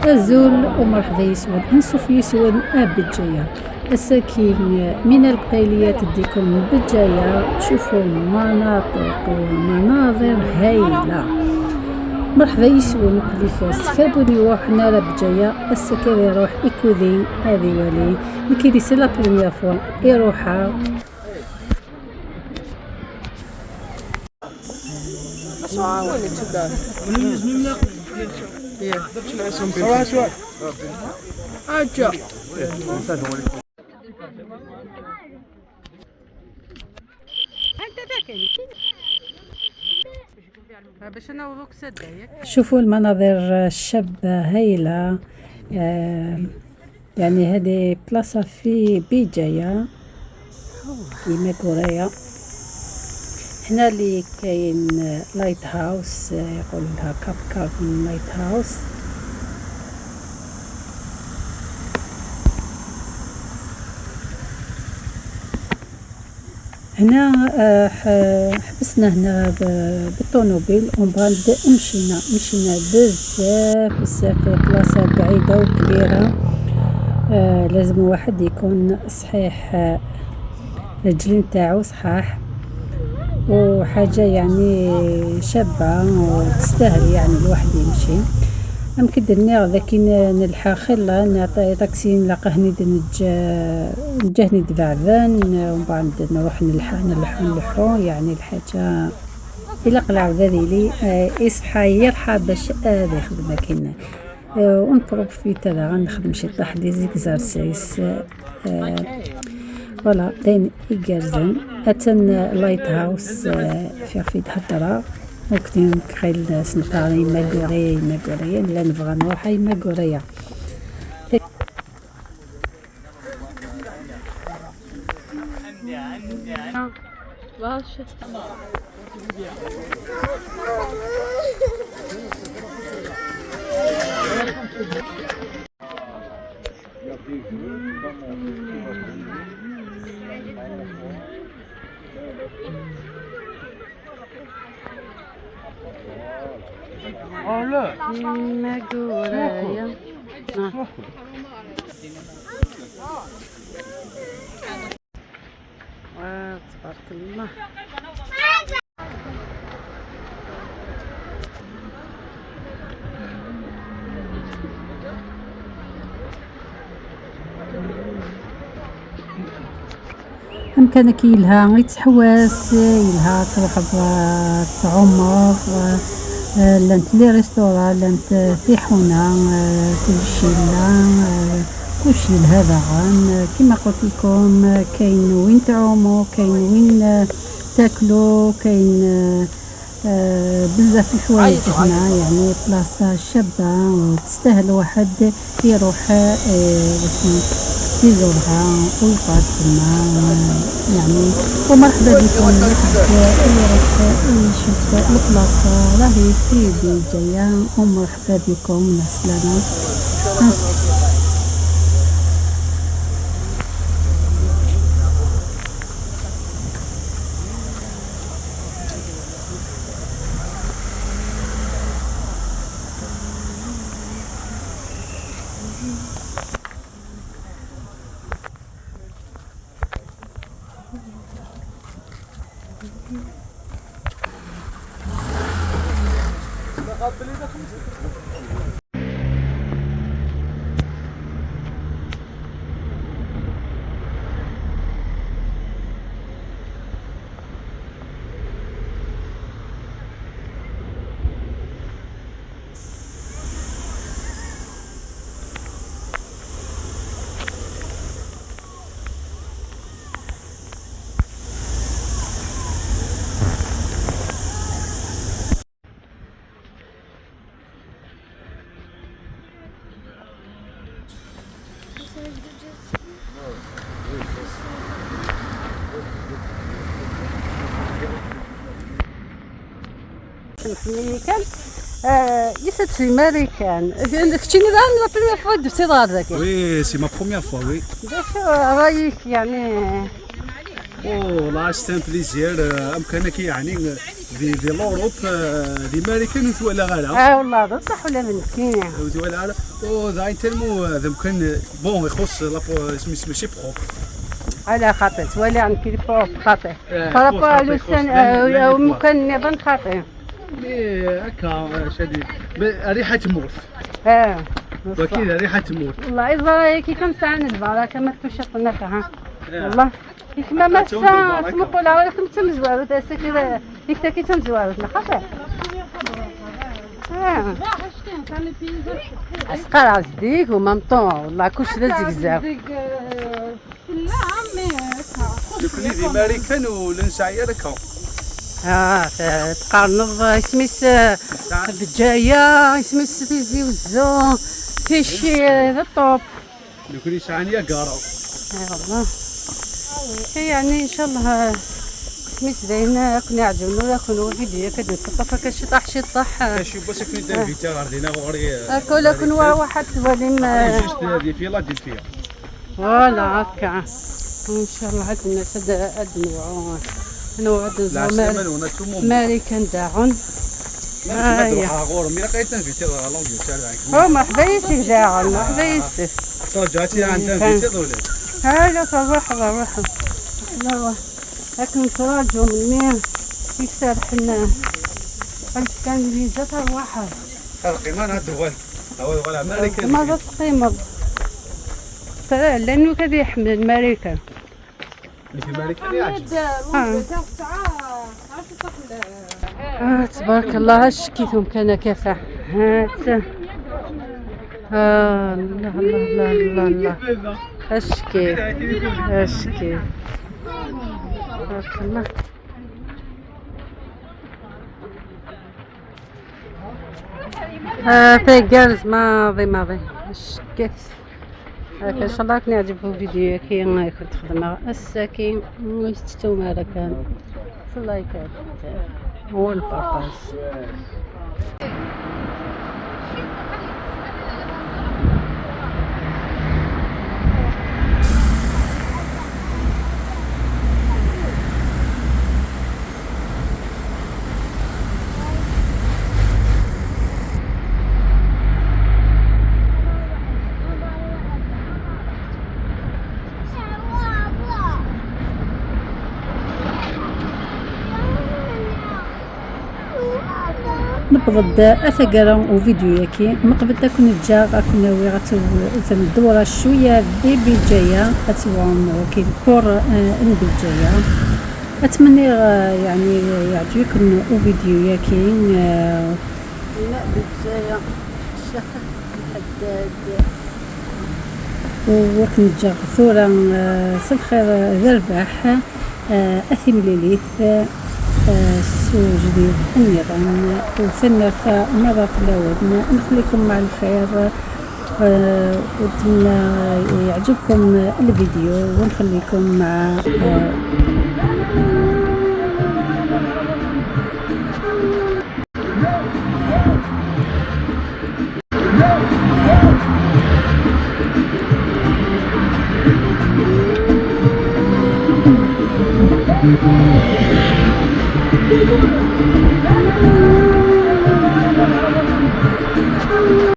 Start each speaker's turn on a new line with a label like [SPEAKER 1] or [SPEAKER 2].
[SPEAKER 1] الزول ومرحبا يسود نشوف يسود بجاية الساكن من البقيليات ديكم من بجاية تشوفوا مناطق ومناظر هايلة. مرحبا يسود كل خاص خابوني وحنا لبجاية السكر يروح إكودي هذه ولي لكي سي لا بروميير فوا يروحها. شوفوا المناظر الشابة هايلة. يعني هذه بلاصة في بجاية كيما كوريا. هنا اللي كاين لايت هاوس يقول لها كاب كارفن لايت هاوس. هنا حبسنا هنا بالطونوبيل ومن بعد مشينا بزاف بلاصة بعيدة وكبيرة. لازم واحد يكون صحيح رجلين تاعو صحاح وحاجة يعني شابة وتستاهل يعني الواحد يمشي. يمكن دنيا ذاكي نلحق خلا نعطي تاكسي نلاقاه نجاه ندفعذان ومن بعد نروح نلحو يعني الحاجة إلا قلع ذا لي إصحى يرحى باش يخدم كينا ونبروف في تدا غنخدم شي طاح دي زيكزارسيس فوالا داين يقرزن أتن لايت هاوس في هدرة وكتين كخيل سنطاري ماقوريا لا نبغى نروح أي ماقوريا. تبارك الله. أمكانك يلها يتحواس يلها تروح تعمر لانت لي ريستوران لانت في حونا كلشي كلشي لهذا غان كما قلت لكم كاين وين تعوموا كاين وين تاكلوا كاين بزاف حوايج هنا يعني بلاصه شابه وتستاهل واحد يروح يزورها ويقعد تما يعني. ومرحبا بكم اللي يروح يشوف البلاصه راهي في بجاية ومرحبا بكم السلامه. C'est américain. Tu es la première fois de ces rares.
[SPEAKER 2] Oui, c'est ma première fois, oui.
[SPEAKER 1] D'accord,
[SPEAKER 2] والله c'est un plaisir. أمكانك يعني دي لوروب دي ماريكان وثوالا غالا
[SPEAKER 1] والله بصح ولا من كاين
[SPEAKER 2] وثوالا غالا وزاين تلمو يمكن بون يخص لابو ماشي بروب
[SPEAKER 1] على خاطر ولا عن كيلو خاطر
[SPEAKER 2] خاطر
[SPEAKER 1] فرابا لسان او ممكن نظن خاطر
[SPEAKER 2] مي هكا شادي ريحه موت وكذا ريحه موت
[SPEAKER 1] والله إذا كي كم ساعة ندبر كما تشط النفع والله كما ما ساعة تمقول على كم تم زوارت أسكر يكتكي تم زوارت نخاطر أسقر عزديك ومامطون والله كلش لازق
[SPEAKER 2] دوكني دي ماريكان ولنسعيا هكا
[SPEAKER 1] تقارنض سميس بجاية سميس تيزي وزو فيشي ذا الطوب
[SPEAKER 2] دوكني ساعانيا كارو
[SPEAKER 1] والله يعني ان شاء الله سميس داينا كنا يعجبنا كنا فيديو كد نطفى كشطح شطح
[SPEAKER 2] كشي بس كني دام فيتا غاردينا غوري
[SPEAKER 1] كل كن واحد وليم
[SPEAKER 2] جست هذه فيلا دير فيها
[SPEAKER 1] فوالا هكا ان شاء الله هاد الناس هاد نوع الزمر ماريكان داعون
[SPEAKER 2] غور مي لقيتنا فيتا لونجي تاع
[SPEAKER 1] مرحبا يسيك داعون مرحبا يسيك
[SPEAKER 2] رجعتي عندنا فيتا ولا
[SPEAKER 1] هلا صباح الله لا لكن تراجعوا من مين يكسر حنا قلت كان لي زفر واحد
[SPEAKER 2] القيمان هاد هو ولا امريكا
[SPEAKER 1] ما تقيمض ترى لانه كذا يحمل الماريكان
[SPEAKER 2] في امريكا يعجب
[SPEAKER 1] تبارك الله هاش كيفهم كان كافح هات الله الله الله الله هاش كيف تبارك الله في جالس ماضي هاش كيف هكا ان شاء الله كان يعجبكم الفيديو كي كنت خدمه الساكن ويستو هذا كان في اللايكات هو البارطاج نبغض اثقرا وفيديو ياكي مقبل كون جا غاكون وي غتندورا شويه بيبي جايه غتوام كي الكور البجايه اتمنى يعني يعجبكم الفيديو ياكي الماء بجايه الشيخ الحداد وكن جا ثورا صبخير ذرباح اثم ليليث سو جديد النظام وفنا مرة في الأول نخليكم مع الخير واتمنى يعجبكم الفيديو ونخليكم مع